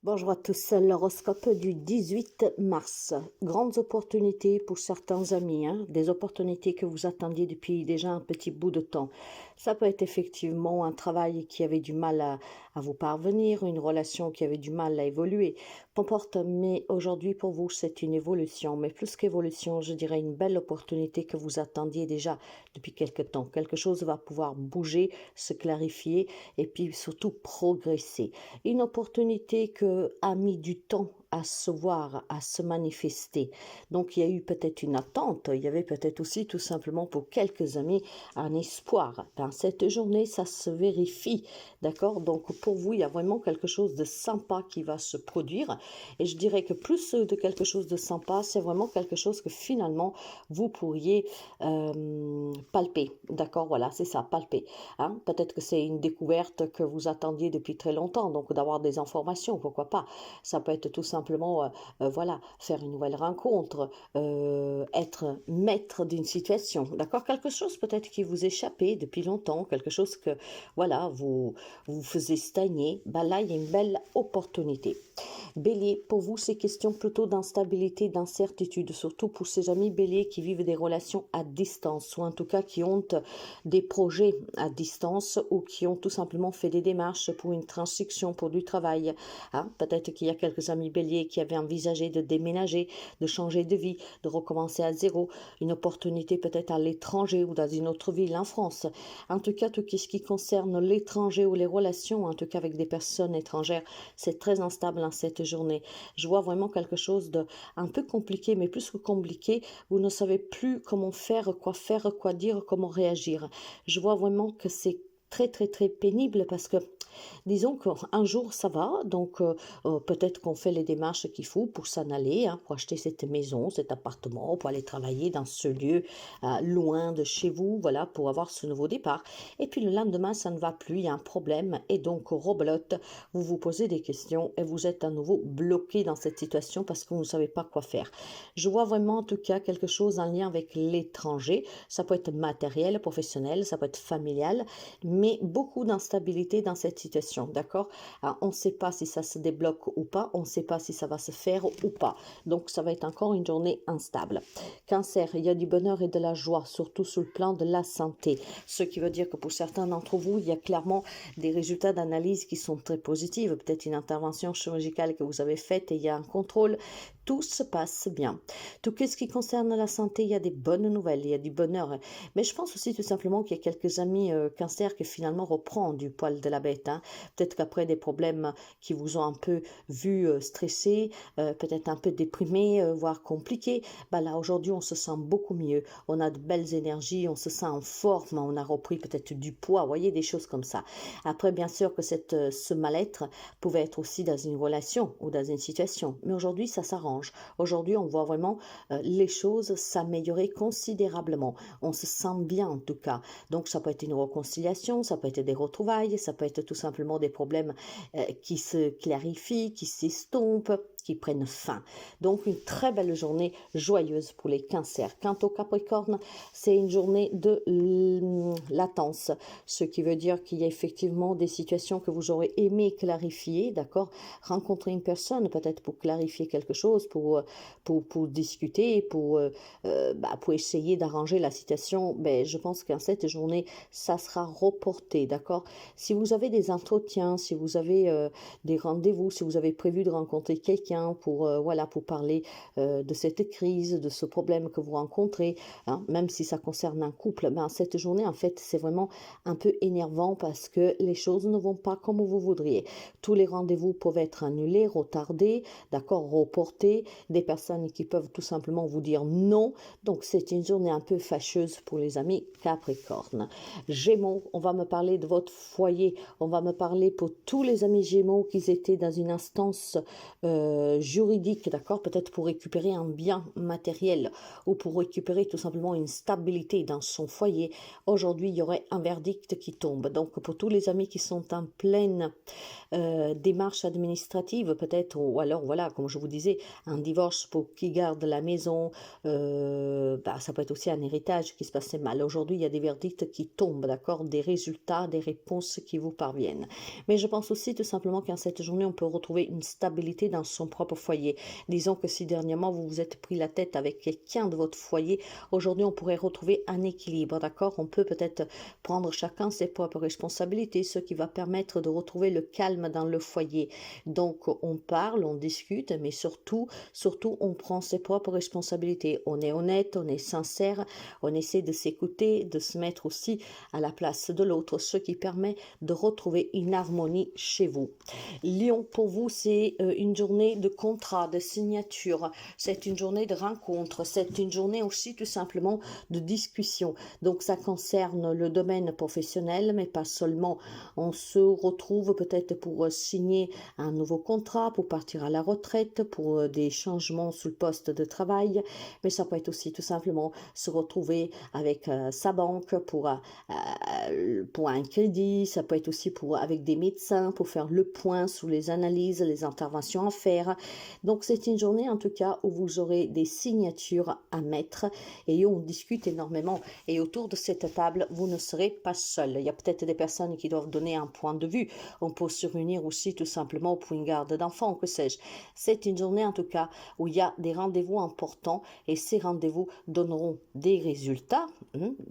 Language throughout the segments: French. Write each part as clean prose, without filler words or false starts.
Bonjour à tous, l'horoscope du 18 mars. Grandes opportunités pour certains amis, des opportunités que vous attendiez depuis déjà un petit bout de temps. Ça peut être effectivement un travail qui avait du mal à vous parvenir, une relation qui avait du mal à évoluer. Qu'importe, mais aujourd'hui pour vous c'est une évolution, mais plus qu'évolution, je dirais une belle opportunité que vous attendiez déjà depuis quelque temps. Quelque chose va pouvoir bouger, se clarifier et puis surtout progresser. Une opportunité que a mis du temps à se voir, à se manifester. Donc il y a eu peut-être une attente, il y avait peut-être aussi tout simplement pour quelques amis un espoir. Dans cette journée, ça se vérifie, d'accord? Donc pour vous, il y a vraiment quelque chose de sympa qui va se produire. Et je dirais que plus de quelque chose de sympa, c'est vraiment quelque chose que finalement vous pourriez palper, d'accord? Voilà, c'est ça, palper. Peut-être que c'est une découverte que vous attendiez depuis très longtemps, donc d'avoir des informations, pourquoi pas. Ça peut être tout simplement, voilà, faire une nouvelle rencontre, être maître d'une situation, d'accord? Quelque chose peut-être qui vous échappait depuis longtemps, quelque chose que, voilà, vous faisait stagner. Ben là, il y a une belle opportunité. Bélier, pour vous, c'est question plutôt d'instabilité, d'incertitude, surtout pour ces amis béliers qui vivent des relations à distance, ou en tout cas qui ont des projets à distance, ou qui ont tout simplement fait des démarches pour une transition, pour du travail. Peut-être qu'il y a quelques amis béliers qui avaient envisagé de déménager, de changer de vie, de recommencer à zéro, une opportunité peut-être à l'étranger ou dans une autre ville en France. En tout cas, tout ce qui concerne l'étranger ou les relations, en tout cas avec des personnes étrangères, c'est très instable en cette journée. Je vois vraiment quelque chose de un peu compliqué, mais plus que compliqué, vous ne savez plus comment faire, quoi dire, comment réagir. Je vois vraiment que c'est très très très pénible parce que disons qu'un jour ça va, donc peut-être qu'on fait les démarches qu'il faut pour s'en aller, pour acheter cette maison, cet appartement, pour aller travailler dans ce lieu loin de chez vous, voilà, pour avoir ce nouveau départ. Et puis le lendemain, ça ne va plus, il y a un problème, et donc rebelote, vous vous posez des questions et vous êtes à nouveau bloqué dans cette situation parce que vous ne savez pas quoi faire. Je vois vraiment en tout cas quelque chose en lien avec l'étranger, ça peut être matériel, professionnel, ça peut être familial, mais beaucoup d'instabilité dans cette situation, d'accord? On ne sait pas si ça se débloque ou pas, on ne sait pas si ça va se faire ou pas. Donc, ça va être encore une journée instable. Cancer, il y a du bonheur et de la joie, surtout sur le plan de la santé. Ce qui veut dire que pour certains d'entre vous, il y a clairement des résultats d'analyse qui sont très positifs. Peut-être une intervention chirurgicale que vous avez faite et il y a un contrôle. Tout se passe bien. Tout ce qui concerne la santé, il y a des bonnes nouvelles, il y a du bonheur. Mais je pense aussi tout simplement qu'il y a quelques amis cancer qui finalement reprend du poil de la bête. Peut-être qu'après des problèmes qui vous ont un peu vu stressé, peut-être un peu déprimé, voire compliqué, là aujourd'hui on se sent beaucoup mieux. On a de belles énergies, on se sent en forme, on a repris peut-être du poids, vous voyez, des choses comme ça. Après, bien sûr que ce mal-être pouvait être aussi dans une relation ou dans une situation. Mais aujourd'hui, ça s'arrange. Aujourd'hui, on voit vraiment les choses s'améliorer considérablement. On se sent bien en tout cas. Donc, ça peut être une réconciliation, ça peut être des retrouvailles, ça peut être tout simplement des problèmes qui se clarifient, qui s'estompent, qui prennent fin. Donc, une très belle journée joyeuse pour les cancers. Quant au Capricorne, c'est une journée de latence, ce qui veut dire qu'il y a effectivement des situations que vous aurez aimé clarifier, d'accord? Rencontrer une personne peut-être pour clarifier quelque chose, pour discuter, pour essayer d'arranger la situation. Je pense qu'en cette journée, ça sera reporté, d'accord? Si vous avez des entretiens, si vous avez des rendez-vous, si vous avez prévu de rencontrer quelqu'un pour parler de cette crise, de ce problème que vous rencontrez, même si ça concerne un couple, cette journée, en fait, c'est vraiment un peu énervant parce que les choses ne vont pas comme vous voudriez. Tous les rendez-vous peuvent être annulés, retardés, d'accord, reportés, des personnes qui peuvent tout simplement vous dire non. Donc, c'est une journée un peu fâcheuse pour les amis Capricorne. Gémeaux, on va me parler de votre foyer, on va me parler pour tous les amis Gémeaux qui étaient dans une instance juridique, d'accord, peut-être pour récupérer un bien matériel ou pour récupérer tout simplement une stabilité dans son foyer, aujourd'hui il y aurait un verdict qui tombe. Donc pour tous les amis qui sont en pleine démarche administrative peut-être, ou alors voilà, comme je vous disais, un divorce pour qui garde la maison, ça peut être aussi un héritage qui se passait mal. Aujourd'hui, il y a des verdicts qui tombent, d'accord, des résultats, des réponses qui vous parviennent. Mais je pense aussi tout simplement qu'en cette journée, on peut retrouver une stabilité dans son propre foyer. Disons que si dernièrement vous vous êtes pris la tête avec quelqu'un de votre foyer, aujourd'hui on pourrait retrouver un équilibre, d'accord. On peut peut-être prendre chacun ses propres responsabilités, ce qui va permettre de retrouver le calme dans le foyer. Donc on parle, on discute, mais surtout on prend ses propres responsabilités. On est honnête, on est sincère, on essaie de s'écouter, de se mettre aussi à la place de l'autre, ce qui permet de retrouver une harmonie chez vous. Lion, pour vous, c'est une journée de contrat, de signature, c'est une journée de rencontre, c'est une journée aussi tout simplement de discussion. Donc ça concerne le domaine professionnel, mais pas seulement. On se retrouve peut-être pour signer un nouveau contrat, pour partir à la retraite, pour des changements sur le poste de travail, mais ça peut être aussi tout simplement se retrouver avec sa banque pour un crédit, ça peut être aussi avec des médecins pour faire le point sur les analyses, les interventions à faire. Donc c'est une journée en tout cas où vous aurez des signatures à mettre et on discute énormément. Et autour de cette table, vous ne serez pas seul. Il y a peut-être des personnes qui doivent donner un point de vue. On peut se réunir aussi tout simplement pour une garde d'enfants, que sais-je. C'est une journée en tout cas où il y a des rendez-vous importants et ces rendez-vous donneront des résultats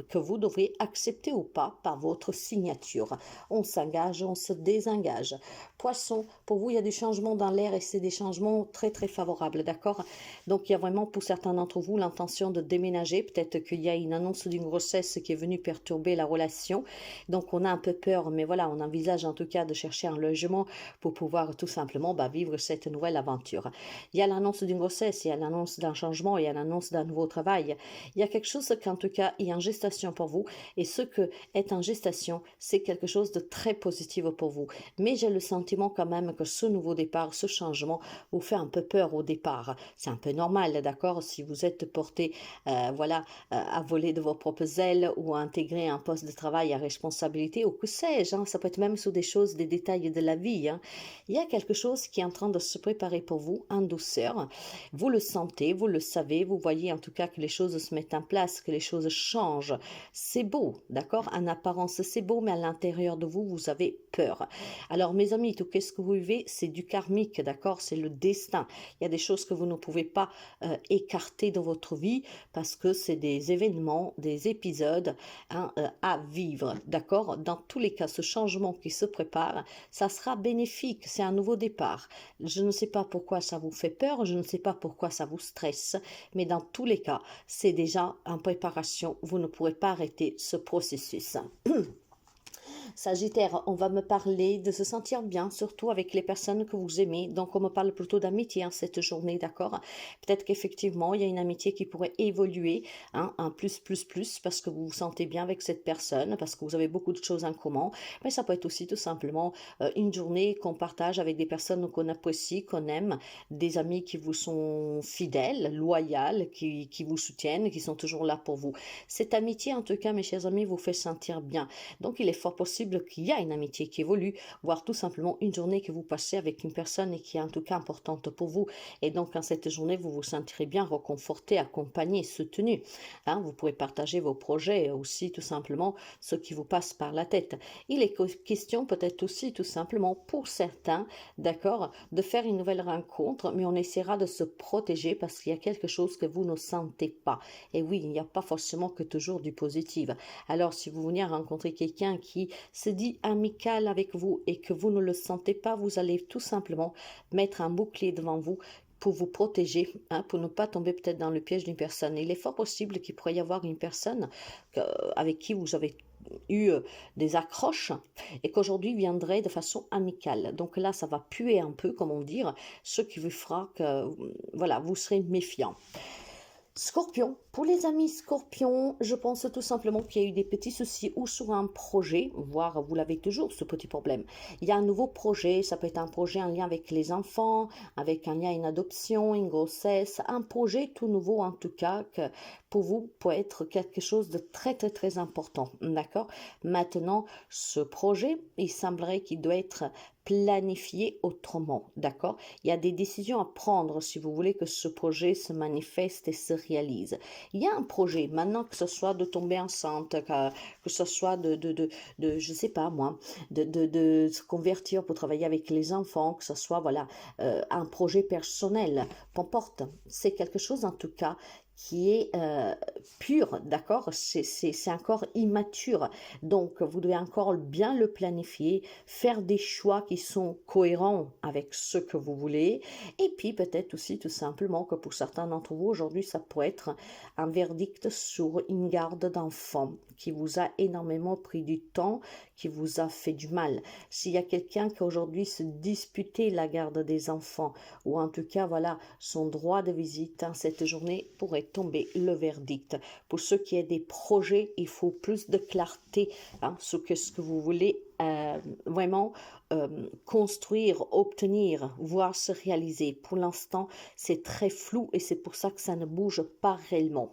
que vous devrez accepter ou pas par votre signature. On s'engage, on se désengage. Poisson, pour vous, il y a des changements dans l'air et c'est des changements très très favorables, d'accord? Donc il y a vraiment pour certains d'entre vous l'intention de déménager. Peut-être qu'il y a une annonce d'une grossesse qui est venue perturber la relation. Donc on a un peu peur, mais voilà, on envisage en tout cas de chercher un logement pour pouvoir tout simplement vivre cette nouvelle aventure. Il y a l'annonce d'une grossesse, il y a l'annonce d'un changement, il y a l'annonce d'un nouveau travail. Il y a quelque chose qu'en tout cas est en gestation pour vous et ce que est en gestation, c'est quelque chose de très positif pour vous. Mais j'ai le sentiment quand même que ce nouveau départ, ce changement vous fait un peu peur au départ. C'est un peu normal, d'accord, si vous êtes porté à voler de vos propres ailes ou à intégrer un poste de travail à responsabilité ou que sais-je, ça peut être même sur des choses, des détails de la vie. Il y a quelque chose qui est en train de se préparer pour vous en douceur. Vous le sentez, vous le savez, vous voyez en tout cas que les choses se mettent en place, que les choses changent. C'est beau, d'accord? En apparence, c'est beau, mais à l'intérieur de vous, vous avez peur. Alors, mes amis, tout ce que vous vivez, c'est du karmique, d'accord? C'est le destin. Il y a des choses que vous ne pouvez pas écarter dans votre vie parce que c'est des événements, des épisodes à vivre, d'accord? Dans tous les cas, ce changement qui se prépare, ça sera bénéfique, c'est un nouveau départ. Je ne sais pas pourquoi ça vous fait peur, je ne sais pas pourquoi ça vous stresse, mais dans tous les cas, c'est déjà en préparation, vous ne pourrez pas arrêter ce processus. Sagittaire, on va me parler de se sentir bien, surtout avec les personnes que vous aimez. Donc, on me parle plutôt d'amitié cette journée, d'accord? Peut-être qu'effectivement, il y a une amitié qui pourrait évoluer, un plus, parce que vous vous sentez bien avec cette personne, parce que vous avez beaucoup de choses en commun. Mais ça peut être aussi tout simplement une journée qu'on partage avec des personnes qu'on apprécie, qu'on aime, des amis qui vous sont fidèles, loyales, qui vous soutiennent, qui sont toujours là pour vous. Cette amitié, en tout cas, mes chers amis, vous fait sentir bien. Donc, il est fort possible qu'il y a une amitié qui évolue, voire tout simplement une journée que vous passez avec une personne et qui est en tout cas importante pour vous. Et donc, en cette journée, vous vous sentirez bien réconforté, accompagné, soutenu. Vous pourrez partager vos projets aussi, tout simplement, ce qui vous passe par la tête. Il est question peut-être aussi, tout simplement, pour certains, d'accord, de faire une nouvelle rencontre, mais on essaiera de se protéger parce qu'il y a quelque chose que vous ne sentez pas. Et oui, il n'y a pas forcément que toujours du positif. Alors, si vous venez rencontrer quelqu'un qui se dit amical avec vous et que vous ne le sentez pas, vous allez tout simplement mettre un bouclier devant vous pour vous protéger, pour ne pas tomber peut-être dans le piège d'une personne. Il est fort possible qu'il pourrait y avoir une personne avec qui vous avez eu des accroches et qu'aujourd'hui viendrait de façon amicale. Donc là, ça va puer un peu, comment dire, ce qui vous fera que, voilà, vous serez méfiant. Scorpion, pour les amis Scorpions, je pense tout simplement qu'il y a eu des petits soucis ou sur un projet, voire vous l'avez toujours ce petit problème. Il y a un nouveau projet, ça peut être un projet en lien avec les enfants, avec un lien une adoption, une grossesse, un projet tout nouveau en tout cas que pour vous peut être quelque chose de très très très important, d'accord? Maintenant, ce projet, il semblerait qu'il doit être planifié autrement, d'accord? Il y a des décisions à prendre si vous voulez que ce projet se manifeste et se réalise. Il y a un projet, maintenant que ce soit de tomber enceinte, que ce soit je sais pas moi, de se convertir pour travailler avec les enfants, que ce soit, voilà, un projet personnel, qu'importe. C'est quelque chose en tout cas qui est pur, d'accord? C'est encore immature. Donc, vous devez encore bien le planifier, faire des choix qui sont cohérents avec ce que vous voulez. Et puis, peut-être aussi tout simplement que pour certains d'entre vous, aujourd'hui, ça pourrait être un verdict sur une garde d'enfant qui vous a énormément pris du temps, qui vous a fait du mal. S'il y a quelqu'un qui aujourd'hui se disputait la garde des enfants, ou en tout cas, voilà, son droit de visite, cette journée pourrait tomber le verdict. Pour ceux qui ont des projets, il faut plus de clarté sur ce que vous voulez vraiment construire, obtenir, voir se réaliser. Pour l'instant, c'est très flou et c'est pour ça que ça ne bouge pas réellement.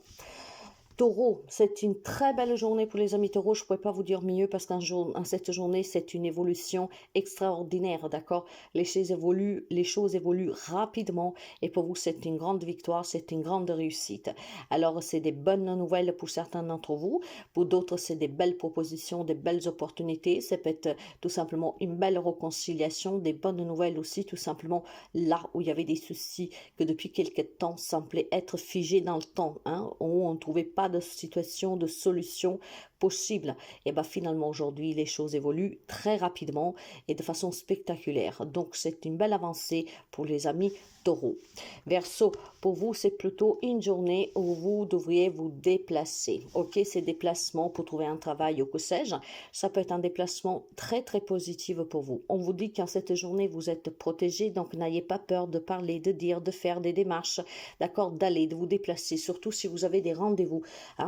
Taureau, c'est une très belle journée pour les amis taureaux. Je ne pourrais pas vous dire mieux parce qu'en cette journée, c'est une évolution extraordinaire, d'accord? Les choses évoluent rapidement et pour vous, c'est une grande victoire, c'est une grande réussite. Alors, c'est des bonnes nouvelles pour certains d'entre vous. Pour d'autres, c'est des belles propositions, des belles opportunités. Ça peut être tout simplement une belle réconciliation, des bonnes nouvelles aussi, tout simplement là où il y avait des soucis que depuis quelque temps semblaient être figés dans le temps, où on ne trouvait pas de situation, de solution possible. Et bien finalement aujourd'hui, les choses évoluent très rapidement et de façon spectaculaire. Donc c'est une belle avancée pour les amis Taureau. Verseau, pour vous, c'est plutôt une journée où vous devriez vous déplacer. Ok, ces déplacements pour trouver un travail ou que sais-je, ça peut être un déplacement très très positif pour vous. On vous dit qu'en cette journée, vous êtes protégé, donc n'ayez pas peur de parler, de dire, de faire des démarches, d'accord, d'aller, de vous déplacer, surtout si vous avez des rendez-vous,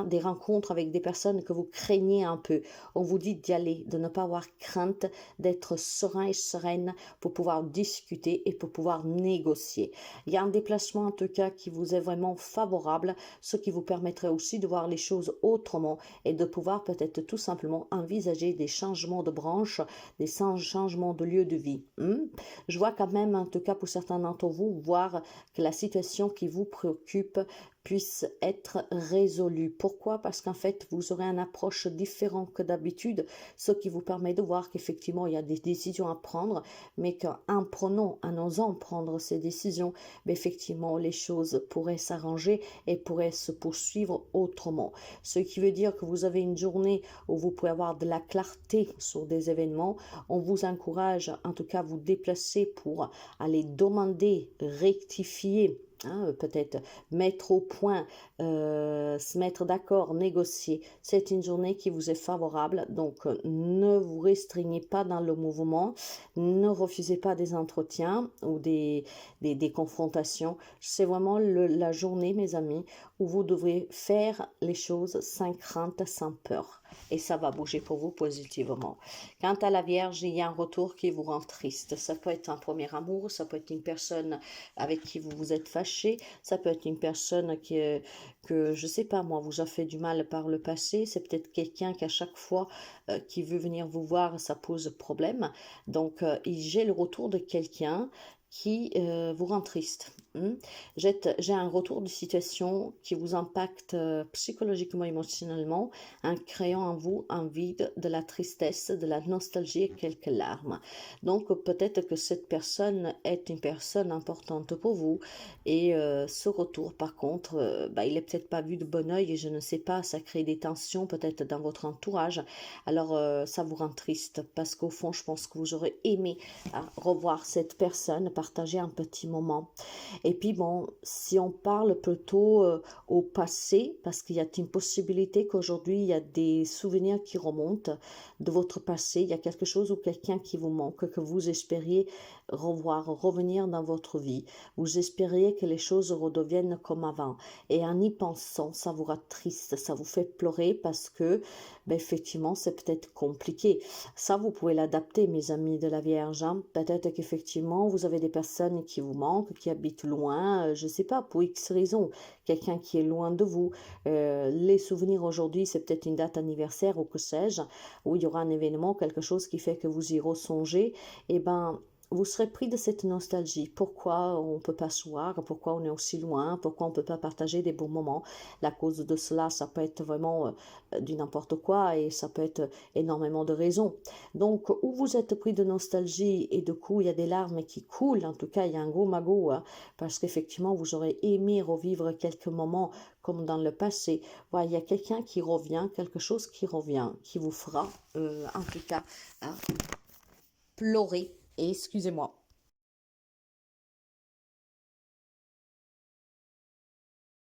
des rencontres avec des personnes que vous craignez un peu. On vous dit d'y aller, de ne pas avoir crainte, d'être serein et sereine pour pouvoir discuter et pour pouvoir négocier. Il y a un déplacement en tout cas qui vous est vraiment favorable, ce qui vous permettrait aussi de voir les choses autrement et de pouvoir peut-être tout simplement envisager des changements de branche, des changements de lieu de vie. Je vois quand même en tout cas pour certains d'entre vous voir que la situation qui vous préoccupe puisse être résolue. Pourquoi? Parce qu'en fait, vous aurez une approche différente que d'habitude, ce qui vous permet de voir qu'effectivement, il y a des décisions à prendre, mais qu'en prenant, en osant prendre ces décisions, effectivement, les choses pourraient s'arranger et pourraient se poursuivre autrement. Ce qui veut dire que vous avez une journée où vous pouvez avoir de la clarté sur des événements. On vous encourage, en tout cas, à vous déplacer pour aller demander, rectifier, peut-être mettre au point, se mettre d'accord, négocier. C'est une journée qui vous est favorable, donc ne vous restreignez pas dans le mouvement, ne refusez pas des entretiens ou des confrontations. C'est vraiment la journée, mes amis, où vous devrez faire les choses sans crainte, sans peur. Et ça va bouger pour vous positivement. Quant à la Vierge, il y a un retour qui vous rend triste. Ça peut être un premier amour, ça peut être une personne avec qui vous vous êtes fâché, ça peut être une personne que je sais pas moi, vous a fait du mal par le passé, c'est peut-être quelqu'un qu'à chaque fois qui veut venir vous voir, ça pose problème. Donc, j'ai le retour de quelqu'un qui vous rend triste. J'ai un retour de situation qui vous impacte psychologiquement, émotionnellement, en créant en vous un vide, de la tristesse, de la nostalgie et quelques larmes. Donc peut-être que cette personne est une personne importante pour vous et ce retour par contre, il est peut-être pas vu de bon oeil et je ne sais pas, ça crée des tensions peut-être dans votre entourage. Alors ça vous rend triste parce qu'au fond je pense que vous aurez aimé revoir cette personne, partager un petit moment. Et puis bon, si on parle plutôt au passé, parce qu'il y a une possibilité qu'aujourd'hui il y a des souvenirs qui remontent de votre passé, il y a quelque chose ou quelqu'un qui vous manque, que vous espériez revenir dans votre vie. Vous espériez que les choses redeviennent comme avant. Et en y pensant, ça vous rend triste, ça vous fait pleurer parce que, ben, effectivement, c'est peut-être compliqué. Ça, vous pouvez l'adapter, mes amis de la Vierge, hein. Peut-être qu'effectivement, vous avez des personnes qui vous manquent, qui habitent loin, je ne sais pas, pour X raisons. Quelqu'un qui est loin de vous. Les souvenirs aujourd'hui, c'est peut-être une date anniversaire ou que sais-je, où il y aura un événement, quelque chose qui fait que vous y ressongez. Et ben, vous serez pris de cette nostalgie. Pourquoi on ne peut pas se voir? Pourquoi on est aussi loin? Pourquoi on ne peut pas partager des bons moments? La cause de cela, ça peut être vraiment du n'importe quoi et ça peut être énormément de raisons. Donc, où vous êtes pris de nostalgie et de coup, il y a des larmes qui coulent. En tout cas, il y a un gros magot, hein, parce qu'effectivement, vous aurez aimé revivre quelques moments comme dans le passé. Voilà, il y a quelqu'un qui revient, quelque chose qui revient, qui vous fera, en tout cas, hein, pleurer. Et excusez-moi.